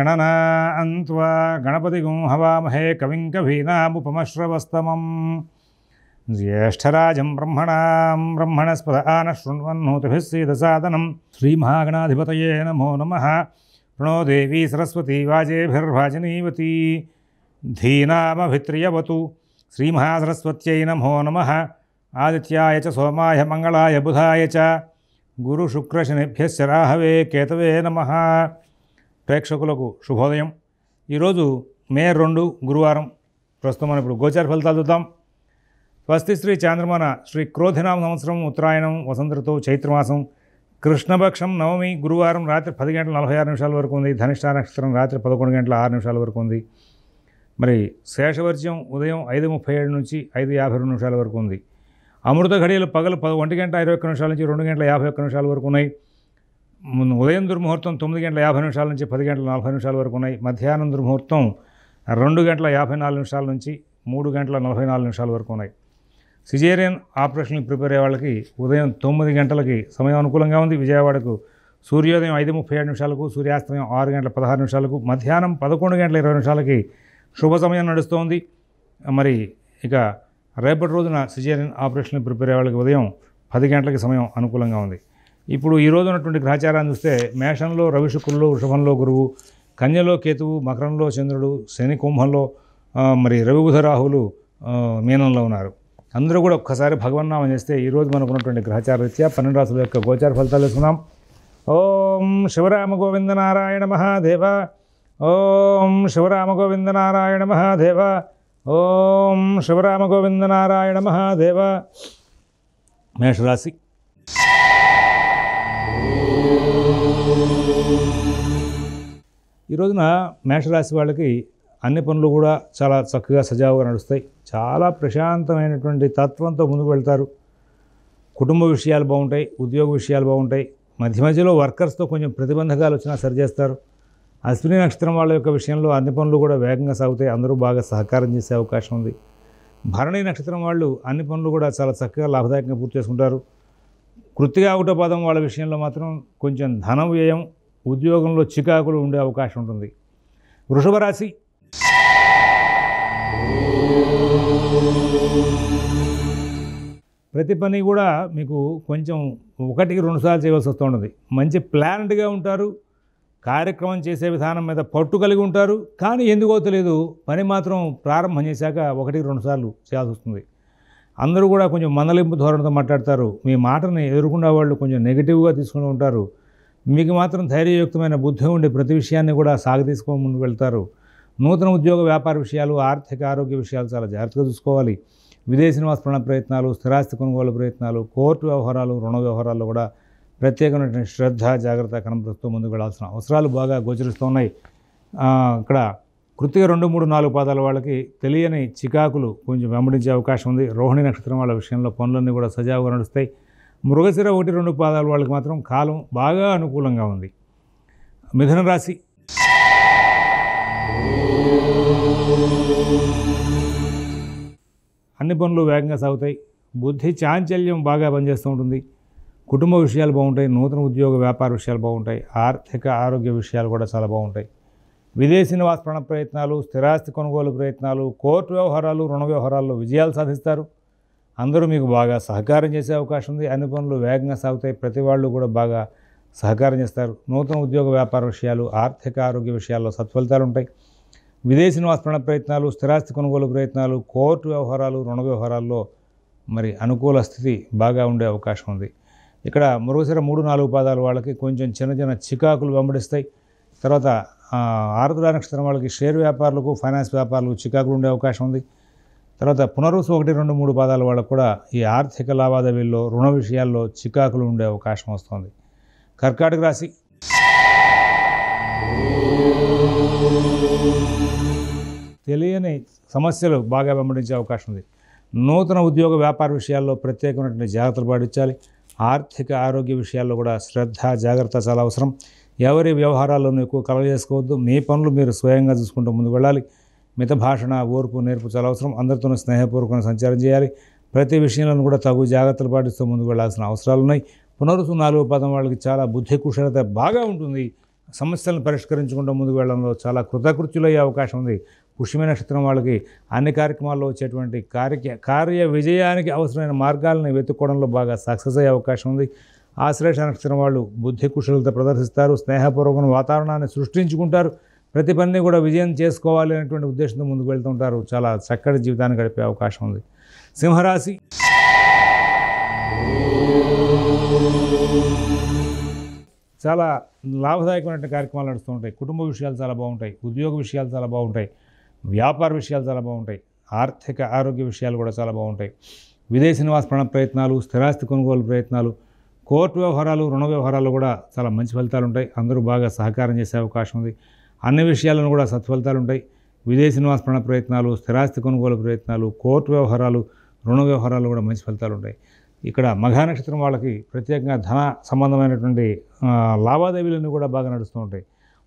गणनान्त्वा गणपतिगुं हवामहे कविं कवीनामुपमश्रवस्तमम् ज्येष्ठराजं ब्रह्मणस्पद आनः शृण्वन्नोतिभिः सीदसादनं श्रीमहागणाधिपतये नमो नमः। प्रणो देवी सरस्वती वाजेभिर्वाजिनीवती धीनामभित्रियवतु श्रीमहासरस्वत्यै नमो नमः। आदित्याय च सोमाय मंगलाय बुधाय च गुरुशुक्रशनिभ्यश्च राहवे केतवे नमः। ప్రేక్షకులకు శుభోదయం। ఈరోజు మే 2 గురువారం। ప్రస్తుతం మనం ఇప్పుడు గోచార ఫలితాలు చూద్దాం। స్వస్తి శ్రీ చాంద్రమాన శ్రీ క్రోధినామ సంవత్సరం ఉత్తరాయణం వసంత ఋతువు చైత్రమాసం కృష్ణపక్షం నవమి గురువారం రాత్రి 10:46 వరకు ఉంది। ధనిష్ఠా నక్షత్రం రాత్రి 11:06 వరకు ఉంది। మరి శేషవర్జ్యం ఉదయం 5:37 నుంచి 5:52 వరకు ఉంది। అమృత ఘడియలు పగలు 1:21 నుంచి 2:51 వరకు ఉన్నాయి। ఉదయం దుర్ముహూర్తం 9:50 నుంచి 10:40 వరకు ఉన్నాయి। మధ్యాహ్నం దుర్ముహూర్తం 2:54 నుంచి 3:44 వరకు ఉన్నాయి। సిజేరియన్ ఆపరేషన్కి ప్రిపేర్ అయ్యే వాళ్ళకి ఉదయం 9 గంటలకి సమయం అనుకూలంగా ఉంది। విజయవాడకు సూర్యోదయం 5:37, సూర్యాస్తమయం 6:16, మధ్యాహ్నం 11:20 శుభ సమయం నడుస్తోంది। మరి ఇక రేపటి రోజున సిజేరియన్ ఆపరేషన్కి ప్రిపేర్ అయ్యే వాళ్ళకి ఉదయం 10 గంటలకి సమయం అనుకూలంగా ఉంది। ఇప్పుడు ఈ రోజు ఉన్నటువంటి గ్రహచారాన్ని చూస్తే మేషంలో రవి శుక్రులు, వృషభంలో గురువు, కన్యలో కేతువు, మకరంలో చంద్రుడు, శని కుంభంలో మరి రవి బుధ రాహువులు మీనంలో ఉన్నారు। అందరూ కూడా ఒక్కసారి భగవన్నామం చేస్తే ఈరోజు మనకు ఉన్నటువంటి గ్రహచార రీత్యా 12 రాశుల యొక్క గోచార ఫలితాలు వేసుకున్నాం। ఓం శివరామ గోవింద నారాయణ మహాదేవ, ఓం శివరామ గోవింద నారాయణ మహాదేవ, ఓం శివరామ గోవింద నారాయణ మహాదేవ। మేషరాశి ఈ రోజున మేషరాశి వాళ్ళకి అన్ని పనులు కూడా చాలా చక్కగా సజావుగా నడుస్తాయి। చాలా ప్రశాంతమైనటువంటి తత్వంతో ముందుకు వెళ్తారు। కుటుంబ విషయాలు బాగుంటాయి, ఉద్యోగ విషయాలు బాగుంటాయి। మధ్య మధ్యలో వర్కర్స్తో కొంచెం ప్రతిబంధకాలు వచ్చినా సరిచేస్తారు। అశ్విని నక్షత్రం వాళ్ళ యొక్క విషయంలో అన్ని పనులు కూడా వేగంగా సాగుతాయి, అందరూ బాగా సహకారం చేసే అవకాశం ఉంది। భరణి నక్షత్రం వాళ్ళు అన్ని పనులు కూడా చాలా చక్కగా లాభదాయకంగా పూర్తి చేసుకుంటారు। కృత్తిగా ఒకటో పాదం వాళ్ళ విషయంలో మాత్రం కొంచెం ధన వ్యయం, ఉద్యోగంలో చికాకులు ఉండే అవకాశం ఉంటుంది। వృషభ రాశి ప్రతి పని కూడా మీకు కొంచెం 1-2 సార్లు చేయవలసి వస్తూ ఉంటుంది। మంచి ప్లాన్డ్గా ఉంటారు, కార్యక్రమం చేసే విధానం మీద పట్టు కలిగి ఉంటారు, కానీ ఎందుకో తెలియదు పని మాత్రం ప్రారంభం చేశాక 1-2 సార్లు చేయాల్సి వస్తుంది। అందరూ కూడా కొంచెం మందలింపు ధోరణితో మాట్లాడతారు, మీ మాటని ఎదుర్కొన్న వాళ్ళు కొంచెం నెగిటివ్గా తీసుకుని ఉంటారు। మీకు మాత్రం ధైర్యయుక్తమైన బుద్ధి ఉండి ప్రతి విషయాన్ని కూడా సాగతీసుకొని ముందుకు వెళ్తారు। నూతన ఉద్యోగ వ్యాపార విషయాలు, ఆర్థిక ఆరోగ్య విషయాలు చాలా జాగ్రత్తగా చూసుకోవాలి। విదేశీ నివాస ప్రయత్నాలు, స్థిరాస్తి కొనుగోలు ప్రయత్నాలు, కోర్టు వ్యవహారాలు, రుణ వ్యవహారాల్లో కూడా ప్రత్యేకమైనటువంటి శ్రద్ధ, జాగ్రత్త కనబరుస్తూ ముందుకు వెళ్లాల్సిన అవసరాలు బాగా గోచరిస్తూ ఉన్నాయి। ఇక్కడ కృత్తిక 2, 3, 4 పాదాల వాళ్ళకి తెలియని చికాకులు కొంచెం వెంబడించే అవకాశం ఉంది। రోహిణి నక్షత్రం వాళ్ళ విషయంలో పనులన్నీ కూడా సజావుగా నడుస్తాయి। మృగశిర 1, 2 పాదాల వాళ్ళకి మాత్రం కాలం బాగా అనుకూలంగా ఉంది। మిథున రాశి అన్ని పనులు వేగంగా సాగుతాయి, బుద్ధి చాంచల్యం బాగా పనిచేస్తూ ఉంటుంది। కుటుంబ విషయాలు బాగుంటాయి, నూతన ఉద్యోగ వ్యాపార విషయాలు బాగుంటాయి, ఆర్థిక ఆరోగ్య విషయాలు కూడా చాలా బాగుంటాయి। విదేశీ నివాస ప్రయత్నాలు, స్థిరాస్తి కొనుగోలు ప్రయత్నాలు, కోర్టు వ్యవహారాలు, రుణ వ్యవహారాల్లో విజయాలు సాధిస్తారు। అందరూ మీకు బాగా సహకారం చేసే అవకాశం ఉంది। అన్ని పనులు వేగంగా సాగుతాయి, ప్రతి వాళ్ళు కూడా బాగా సహకారం చేస్తారు। నూతన ఉద్యోగ వ్యాపార విషయాలు, ఆర్థిక ఆరోగ్య విషయాల్లో సత్ఫలితాలు ఉంటాయి। విదేశీ నివాస ప్రయత్నాలు, స్థిరాస్తి కొనుగోలు ప్రయత్నాలు, కోర్టు వ్యవహారాలు, రుణ వ్యవహారాల్లో మరి అనుకూల స్థితి బాగా ఉండే అవకాశం ఉంది। ఇక్కడ మృగశిర 3, 4 పాదాల వాళ్ళకి కొంచెం చిన్న చికాకులు వెంబడిస్తాయి। తర్వాత ఆరుద్ర నక్షత్రం వాళ్ళకి షేర్ వ్యాపారులకు, ఫైనాన్స్ వ్యాపారులకు చికాకులు ఉండే అవకాశం ఉంది। తర్వాత పునరుసు 1, 2, 3 పాదాల వాళ్ళకు కూడా ఈ ఆర్థిక లావాదేవీల్లో, రుణ విషయాల్లో చికాకులు ఉండే అవకాశం వస్తుంది। కర్కాటక రాశి తెలియని సమస్యలు బాగా వెంబడించే అవకాశం ఉంది। నూతన ఉద్యోగ వ్యాపార విషయాల్లో ప్రత్యేకమైనటువంటి జాగ్రత్తలు పాటించాలి। ఆర్థిక ఆరోగ్య విషయాల్లో కూడా శ్రద్ధ, జాగ్రత్త చాలా అవసరం। ఎవరి వ్యవహారాల్లోనూ ఎక్కువ కలగజేసుకోవద్దు, మీ పనులు మీరు స్వయంగా చూసుకుంటూ ముందుకు వెళ్ళాలి। మిత భాషణ, ఓర్పు, నేర్పు చాలా అవసరం। అందరితోనూ స్నేహపూర్వకంగా సంచారం చేయాలి। ప్రతి విషయంలోనూ కూడా తగు జాగ్రత్తలు పాటిస్తూ ముందుకు వెళ్లాల్సిన అవసరాలు ఉన్నాయి। పునరుసు 4వ పాదం వాళ్ళకి చాలా బుద్ధి కుశలత బాగా ఉంటుంది। సమస్యలను పరిష్కరించుకుంటూ ముందుకు వెళ్ళడంలో చాలా కృతకృత్యులయ్యే అవకాశం ఉంది. పుష్యమి నక్షత్రం వాళ్ళకి అన్ని కార్యక్రమాల్లో వచ్చేటువంటి కార్య విజయానికి అవసరమైన మార్గాలను వెతుక్కోవడంలో బాగా సక్సెస్ అయ్యే అవకాశం ఉంది. ఆశ్లేష నక్షత్రం వాళ్ళు బుద్ధి కుశలత ప్రదర్శిస్తారు, స్నేహపూర్వకమైన వాతావరణాన్ని సృష్టించుకుంటారు, ప్రతి పనిని కూడా విజయం చేసుకోవాలి అనేటువంటి ఉద్దేశంతో ముందుకు వెళ్తుంటారు. చాలా చక్కటి జీవితాన్ని గడిపే అవకాశం ఉంది. సింహరాశి చాలా లాభదాయకమైన కార్యక్రమాలు నడుస్తూ ఉంటాయి. కుటుంబ విషయాలు చాలా బాగుంటాయి, ఉద్యోగ విషయాలు చాలా బాగుంటాయి, వ్యాపార విషయాలు చాలా బాగుంటాయి, ఆర్థిక ఆరోగ్య విషయాలు కూడా చాలా బాగుంటాయి. విదేశీ నివాస ప్రయత్నాలు, స్థిరాస్తి కొనుగోలు ప్రయత్నాలు, కోర్టు వ్యవహారాలు, రుణ వ్యవహారాలు కూడా చాలా మంచి ఫలితాలు ఉంటాయి. అందరూ బాగా సహకారం చేసే అవకాశం ఉంది. అన్ని విషయాలను కూడా సత్ఫలితాలు ఉంటాయి. విదేశీ నివాస ప్రయత్నాలు, స్థిరాస్తి కొనుగోలు ప్రయత్నాలు, కోర్టు వ్యవహారాలు, రుణ వ్యవహారాలు కూడా మంచి ఫలితాలు ఉంటాయి. ఇక్కడ మఘా నక్షత్రం వాళ్ళకి ప్రత్యేకంగా ధన సంబంధమైనటువంటి లావాదేవీలన్నీ కూడా బాగా నడుస్తూ ఉంటాయి.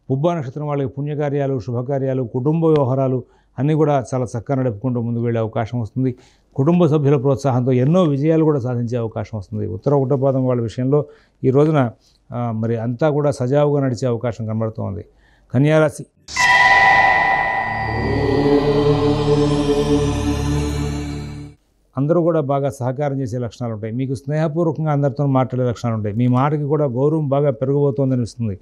పుబ్బా నక్షత్రం వాళ్ళకి పుణ్యకార్యాలు, శుభకార్యాలు, కుటుంబ వ్యవహారాలు అన్నీ కూడా చాలా చక్కగా నడుపుకుంటూ ముందుకు వెళ్ళే అవకాశం వస్తుంది. కుటుంబ సభ్యుల ప్రోత్సాహంతో ఎన్నో విజయాలు కూడా సాధించే అవకాశం వస్తుంది. ఉత్తర ఒకటో పాదం వాళ్ళ విషయంలో ఈ రోజున మరి అంతా కూడా సజావుగా నడిచే అవకాశం కనబడుతోంది. కన్యారాశి అందరూ కూడా బాగా సహకారం చేసే లక్షణాలు ఉంటాయి. మీకు స్నేహపూర్వకంగా అందరితో మాట్లాడే లక్షణాలు ఉంటాయి. మీ మాటకి కూడా గౌరవం బాగా పెరగబోతోందని అనిపిస్తుంది.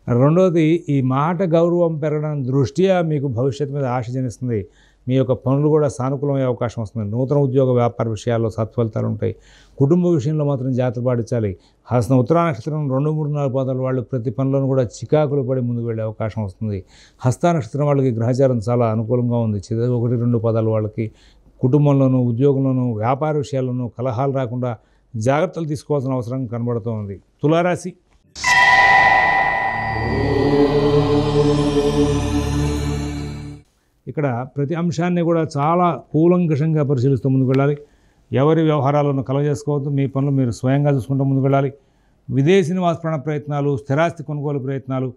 రెండవది, ఈ మాట గౌరవం పెరగడం దృష్ట్యా మీకు భవిష్యత్తు మీద ఆశ జనిస్తుంది. మీ యొక్క పనులు కూడా సానుకూలమయ్యే అవకాశం వస్తుంది. నూతన ఉద్యోగ వ్యాపార విషయాల్లో సత్ఫలితాలు ఉంటాయి. కుటుంబ విషయంలో మాత్రం జాగ్రత్త పాటించాలి. హస్త ఉత్తరా నక్షత్రం 2, 3, 4 పాదాల వాళ్ళు ప్రతి పనిలోనూ కూడా చికాకులు పడి ముందుకు వెళ్ళే అవకాశం వస్తుంది. హస్త నక్షత్రం వాళ్ళకి గ్రహచారం చాలా అనుకూలంగా ఉంది. 1, 2 పాదాల వాళ్ళకి కుటుంబంలోనూ, ఉద్యోగంలోనూ, వ్యాపార విషయాల్లోనూ కలహాలు రాకుండా జాగ్రత్తలు తీసుకోవాల్సిన అవసరం కనబడుతూ ఉంది. తులారాశి ఇక్కడ ప్రతి అంశాన్ని కూడా చాలా కూలంకషంగా పరిశీలిస్తూ ముందుకు వెళ్ళాలి. ఎవరి వ్యవహారాలను కలగజేసుకోవద్దు. మీ పనులు మీరు స్వయంగా చూసుకుంటూ ముందుకు వెళ్ళాలి. విదేశీ నివాస ప్రయత్నాలు, స్థిరాస్తి కొనుగోలు ప్రయత్నాలు,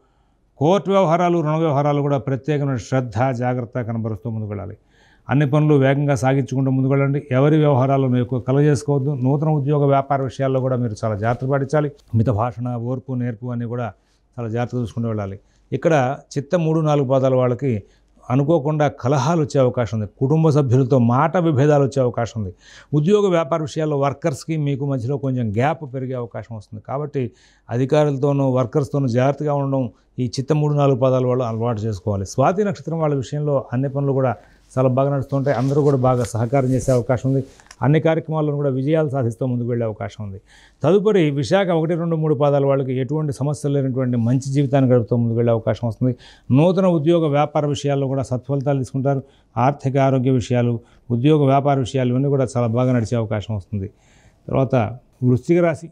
కోర్టు వ్యవహారాలు, రుణ వ్యవహారాలు కూడా ప్రత్యేకమైన శ్రద్ధ, జాగ్రత్త కనబరుస్తూ ముందుకు వెళ్ళాలి. అన్ని పనులు వేగంగా సాగించుకుంటూ ముందుకు వెళ్ళండి. ఎవరి వ్యవహారాలను ఎక్కువ కలగజేసుకోవద్దు. నూతన ఉద్యోగ వ్యాపార విషయాల్లో కూడా మీరు చాలా జాగ్రత్త పాటించాలి. మిత భాషణ, ఓర్పు, నేర్పు అన్నీ కూడా చాలా జాగ్రత్త చూసుకుంటూ వెళ్ళాలి. ఇక్కడ చిత్త 3, 4 పాదాల వాళ్ళకి అనుకోకుండా కలహాలు వచ్చే అవకాశం ఉంది. కుటుంబ సభ్యులతో మాట విభేదాలు వచ్చే అవకాశం ఉంది. ఉద్యోగ వ్యాపార విషయాల్లో వర్కర్స్కి మీకు మధ్యలో కొంచెం గ్యాప్ పెరిగే అవకాశం వస్తుంది. కాబట్టి అధికారులతోనూ వర్కర్స్తోనూ జాగ్రత్తగా ఉండడం ఈ చిత్త 3, 4 పాదాల వాళ్ళు అలవాటు చేసుకోవాలి. స్వాతి నక్షత్రం వాళ్ళ విషయంలో అన్ని పనులు కూడా చాలా బాగా నడుస్తుంటాయి. అందరూ కూడా బాగా సహకారం చేసే అవకాశం ఉంది. అన్ని కార్యక్రమాలను కూడా విజయాలు సాధిస్తూ ముందుకు వెళ్ళే అవకాశం ఉంది. తదుపరి విశాఖ 1, 2, 3 పాదాల వాళ్ళకి ఎటువంటి సమస్యలు లేనటువంటి మంచి జీవితాన్ని గడుపుతూ ముందుకు వెళ్ళే అవకాశం వస్తుంది. నూతన ఉద్యోగ వ్యాపార విషయాల్లో కూడా సత్ఫలితాలు తీసుకుంటారు. ఆర్థిక ఆరోగ్య విషయాలు, ఉద్యోగ వ్యాపార విషయాలు ఇవన్నీ కూడా చాలా బాగా నడిచే అవకాశం వస్తుంది. తర్వాత వృశ్చిక రాశి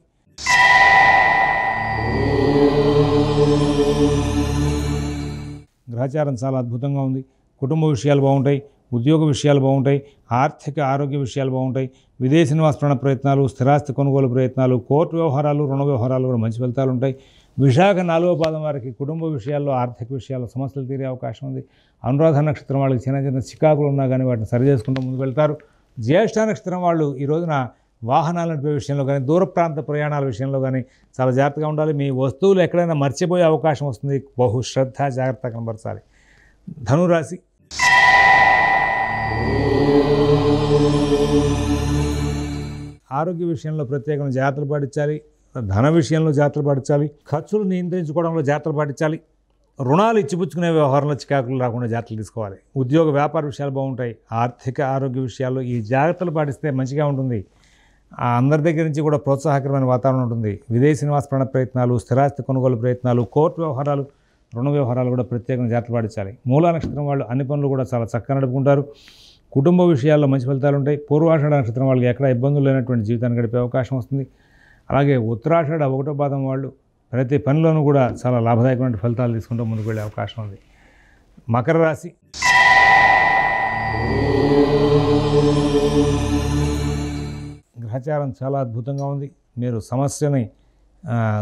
గ్రహచారం చాలా అద్భుతంగా ఉంది. కుటుంబ విషయాలు బాగుంటాయి, ఉద్యోగ విషయాలు బాగుంటాయి, ఆర్థిక ఆరోగ్య విషయాలు బాగుంటాయి. విదేశీ నివాస ప్రయత్నాలు, స్థిరాస్తి కొనుగోలు ప్రయత్నాలు, కోర్టు వ్యవహారాలు, రుణ వ్యవహారాలు కూడా మంచి ఫలితాలు ఉంటాయి. విశాఖ 4వ పాదం వారికి కుటుంబ విషయాల్లో, ఆర్థిక విషయాల్లో సమస్యలు తీరే అవకాశం ఉంది. అనురాధ నక్షత్రం వాళ్ళకి చిన్న చిన్న చికాకులు ఉన్నా కానీ వాటిని సరి చేసుకుంటూ ముందుకు వెళ్తారు. జ్యేష్ఠ నక్షత్రం వాళ్ళు ఈ రోజున వాహనాలు నడిపే విషయంలో కానీ, దూర ప్రాంత ప్రయాణాల విషయంలో కానీ చాలా జాగ్రత్తగా ఉండాలి. మీ వస్తువులు ఎక్కడైనా మర్చిపోయే అవకాశం వస్తుంది. బహు శ్రద్ధ, జాగ్రత్త కనబరచాలి. ధనురాశి ఆరోగ్య విషయంలో ప్రత్యేకమైన జాగ్రత్తలు పాటించాలి. ధన విషయంలో జాగ్రత్తలు పాటించాలి. ఖర్చులు నియంత్రించుకోవడంలో జాగ్రత్తలు పాటించాలి. రుణాలు ఇచ్చిపుచ్చుకునే వ్యవహారంలో చికాకులు రాకుండా జాగ్రత్తలు తీసుకోవాలి. ఉద్యోగ వ్యాపార విషయాలు బాగుంటాయి. ఆర్థిక ఆరోగ్య విషయాల్లో ఈ జాగ్రత్తలు పాటిస్తే మంచిగా ఉంటుంది. అందరి దగ్గర నుంచి కూడా ప్రోత్సాహకరమైన వాతావరణం ఉంటుంది. విదేశీ నివాస ప్రయత్నాలు, స్థిరాస్తి కొనుగోలు ప్రయత్నాలు, కోర్టు వ్యవహారాలు, రుణ వ్యవహారాలు కూడా ప్రత్యేకంగా జాగ్రత్త పాటించాలి. మూలా నక్షత్రం వాళ్ళు అన్ని పనులు కూడా చాలా చక్కగా నడుపుకుంటారు. కుటుంబ విషయాల్లో మంచి ఫలితాలు ఉంటాయి. పూర్వాషాఢ నక్షత్రం వాళ్ళకి ఎక్కడ ఇబ్బందులు లేనటువంటి జీవితాన్ని గడిపే అవకాశం వస్తుంది. అలాగే ఉత్తరాషాఢ 1వ పాదం వాళ్ళు ప్రతి పనిలోనూ కూడా చాలా లాభదాయకమైన ఫలితాలు తీసుకుంటూ ముందుకు వెళ్ళే అవకాశం ఉంది. మకర రాశి గ్రహచారం చాలా అద్భుతంగా ఉంది. మీరు సమస్యని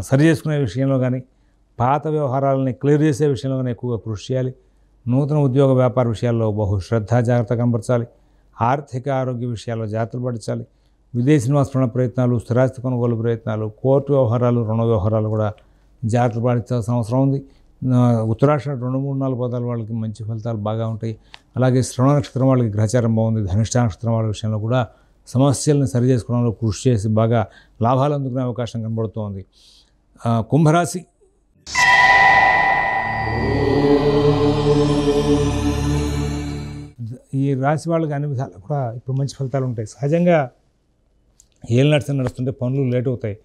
సరి చేసుకునే విషయంలో కానీ, పాత వ్యవహారాలని క్లియర్ చేసే విషయంలో కానీ ఎక్కువగా కృషి చేయాలి. నూతన ఉద్యోగ వ్యాపార విషయాల్లో బహు శ్రద్ధ, జాగ్రత్త కనబరచాలి. ఆర్థిక ఆరోగ్య విషయాల్లో జాగ్రత్తలు పాటించాలి. విదేశీ నివాస ప్రయత్నాలు, స్థిరాస్తి కొనుగోలు ప్రయత్నాలు, కోర్టు వ్యవహారాలు, రుణ వ్యవహారాలు కూడా జాగ్రత్తలు పాటించాల్సిన అవసరం ఉంది. ఉత్తరాషాఢ 2, 3, 4 పదాల వాళ్ళకి మంచి ఫలితాలు బాగా ఉంటాయి. అలాగే శ్రవణ నక్షత్రం వాళ్ళకి గ్రహచారం బాగుంది. ధనిష్ట నక్షత్రం వాళ్ళ విషయంలో కూడా సమస్యలను సరి చేసుకోవడంలో కృషి చేసి బాగా లాభాలు అందుకునే అవకాశం కనబడుతోంది. కుంభరాశి ఈ రాశి వాళ్ళకి అన్ని విధాలు కూడా ఇప్పుడు మంచి ఫలితాలు ఉంటాయి. సహజంగా ఏలినట్స్ నడుస్తుంటే పనులు లేట్ అవుతాయి.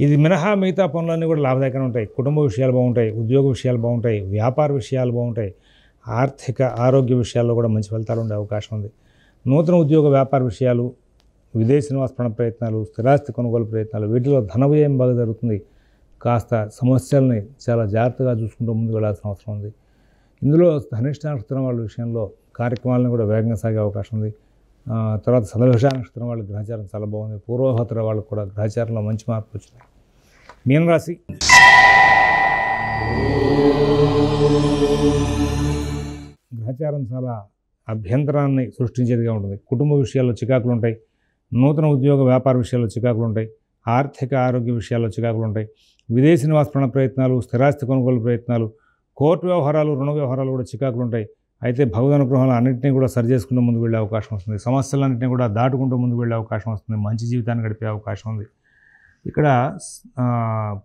ఇది మినహా మిగతా పనులన్నీ కూడా లాభదాయకంగా ఉంటాయి. కుటుంబ విషయాలు బాగుంటాయి, ఉద్యోగ విషయాలు బాగుంటాయి, వ్యాపార విషయాలు బాగుంటాయి, ఆర్థిక ఆరోగ్య విషయాల్లో కూడా మంచి ఫలితాలు ఉండే అవకాశం ఉంది. నూతన ఉద్యోగ వ్యాపార విషయాలు, విదేశీ నివాస ప్రయత్నాలు, స్థిరాస్తి కొనుగోలు ప్రయత్నాలు, వీటిలో ధన వ్యయం బాగా జరుగుతుంది. కాస్త సమస్యల్ని చాలా జాగ్రత్తగా చూసుకుంటూ ముందుకు వెళ్ళాల్సిన అవసరం ఉంది. ఇందులో ధనిష్ట నక్షత్రం వాళ్ళ విషయంలో కార్యక్రమాలను కూడా వేగంగా సాగే అవకాశం ఉంది. తర్వాత శతభిష నక్షత్రం వాళ్ళ గ్రహచారం చాలా బాగుంది. పూర్వభద్ర వాళ్ళకు కూడా గ్రహచారంలో మంచి మార్పులు వచ్చినాయి. మీనరాశి గ్రహచారం చాలా అభ్యంతరాన్ని సృష్టించేదిగా ఉంటుంది. కుటుంబ విషయాల్లో చికాకులు ఉంటాయి. నూతన ఉద్యోగ వ్యాపార విషయాల్లో చికాకులు ఉంటాయి. ఆర్థిక ఆరోగ్య విషయాల్లో చికాకులు ఉంటాయి. విదేశీ నివాస ప్రయత్నాలు, స్థిరాస్తి కొనుగోలు ప్రయత్నాలు, కోర్టు వ్యవహారాలు, రుణ వ్యవహారాలు కూడా చికాకులు ఉంటాయి. అయితే భగవద్ అనుగ్రహాలు అన్నింటినీ కూడా సరి చేసుకుంటూ ముందుకు వెళ్ళే అవకాశం వస్తుంది. సమస్యలన్నింటినీ కూడా దాటుకుంటూ ముందుకు వెళ్ళే అవకాశం వస్తుంది. మంచి జీవితాన్ని గడిపే అవకాశం ఉంది. ఇక్కడ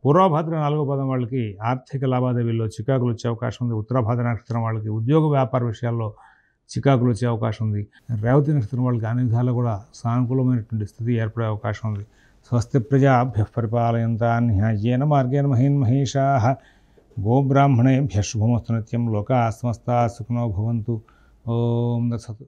పూర్వభద్ర 4వ పదం వాళ్ళకి ఆర్థిక లావాదేవీల్లో చికాకులు వచ్చే అవకాశం ఉంది. ఉత్తరభద్ర నక్షత్రం వాళ్ళకి ఉద్యోగ వ్యాపార విషయాల్లో చికాకులు వచ్చే అవకాశం ఉంది. రేవతి నక్షత్రం వాళ్ళకి అన్ని విధాలు కూడా సానుకూలమైనటువంటి స్థితి ఏర్పడే అవకాశం ఉంది. స్వస్తి ప్రజాభ్యః పరిపాలయంతాం న్యాయేన మార్గేణ మహీషాః గోబ్రాహ్మణేభ్యః శుభమస్తు నిత్యం. లోకాః సమస్తాః సుఖినో భవంతు. ఓం తత్సత్.